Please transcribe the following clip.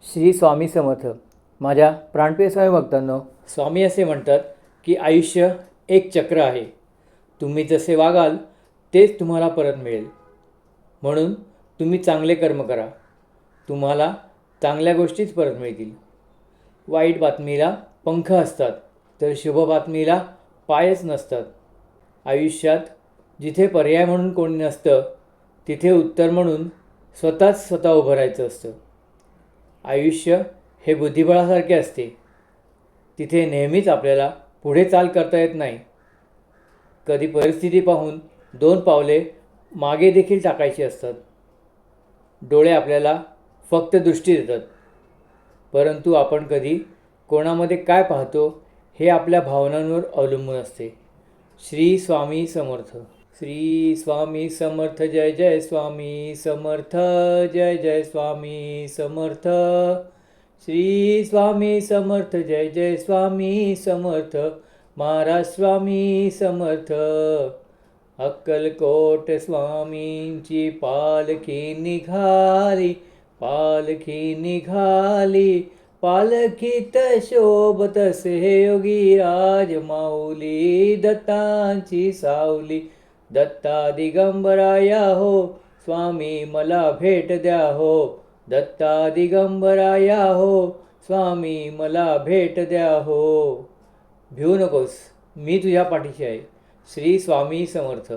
श्री स्वामी समर्थ. माझ्या प्राणप्रिय स्वामी भक्तांनो, स्वामी असे म्हणतात की आयुष्य एक चक्र आहे. तुम्ही जसे वागाल तेच तुम्हाला परत मिळेल. म्हणून तुम्ही चांगले कर्म करा, तुम्हाला चांगल्या गोष्टीच परत मिळतील. वाईट बातमीला पंख असतात तर शुभ बातमीला पायच नसतात. आयुष्यात जिथे पर्याय म्हणून कोणी नसतं तिथे उत्तर म्हणून स्वतःच स्वतः उभं राहायचं असतं. आयुष्य हे बुद्धिबळासारखे असते. तिथे नेहमीच आपल्याला पुढे चाल करता येत नाही. कधी परिस्थिती पाहून 2 पावले मागे देखील टाकायची असतात. डोळे आपल्याला फक्त दृष्टी देतात, परंतु आपण कधी कोणामध्ये काय पाहतो हे आपल्या भावनांवर अवलंबून असते. श्री स्वामी समर्थ. श्री स्वामी समर्थ. जय जय स्वामी समर्थ. जय जय स्वामी समर्थ. श्री स्वामी समर्थ. जय जय स्वामी समर्थ. महाराज स्वामी समर्थ. अक्कलकोट स्वामींची पालखी निघाली, पालखी निघाली. पालखीत शोभत से योगी राज माऊली, दत्तांची सावली. दत्ता दिगंबराया हो, स्वामी मला भेट द्या हो. दत्ता दिगंबराया हो, स्वामी मला भेट द्या हो. भिवू नकोस, मी तुझ्या पाठीशी आहे. श्री स्वामी समर्थ.